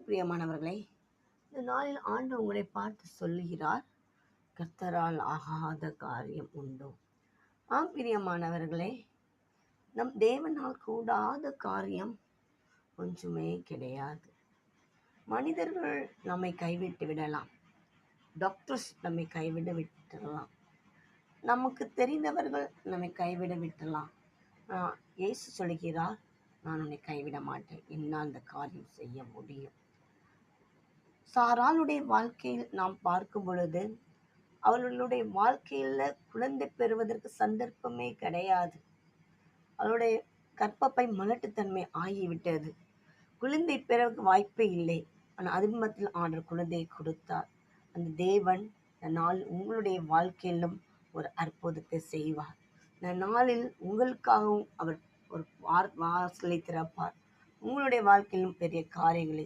பிரியமானவர்களே, இந்த நாளில் ஆண்டு உங்களை பார்த்து சொல்லுகிறார், கர்த்தரால் ஆகாத காரியம் உண்டோ? பிரியமானவர்களே, நம் தேவனால் கூடாத காரியம் ஒன்றுமே கிடையாது. மனிதர்கள் நம்மை கைவிட்டு விடலாம், டாக்டர்ஸ் நம்மை விட்டுடலாம், நமக்கு தெரிந்தவர்கள் நம்மை கைவிட விட்டலாம். இயேசு சொல்கிறார், நான் உன்னை கைவிட மாட்டேன், என்னால் அந்த காரியம் செய்ய முடியும். சாராளுடைய வாழ்க்கையில் நாம் பார்க்கும் பொழுது, அவர்களுடைய வாழ்க்கையில குழந்தை பெறுவதற்கு சந்தர்ப்பமே கிடையாது. அவளுடைய கற்பப்பை மலட்டுத்தன்மை ஆகிவிட்டது. குழந்தை பெற வாய்ப்பே இல்லை. ஆனால் அது மத்தியில் ஆண்டவர் குழந்தையை கொடுத்தார். அந்த தேவன் இந்த நாள் உங்களுடைய வாழ்க்கையிலும் ஒரு அற்புதத்தை செய்வார். இந்த நாளில் உங்களுக்காகவும் அவர் ஒரு வாசலை திறப்பார். உங்களுடைய வாழ்க்கையிலும் பெரிய காரியங்களை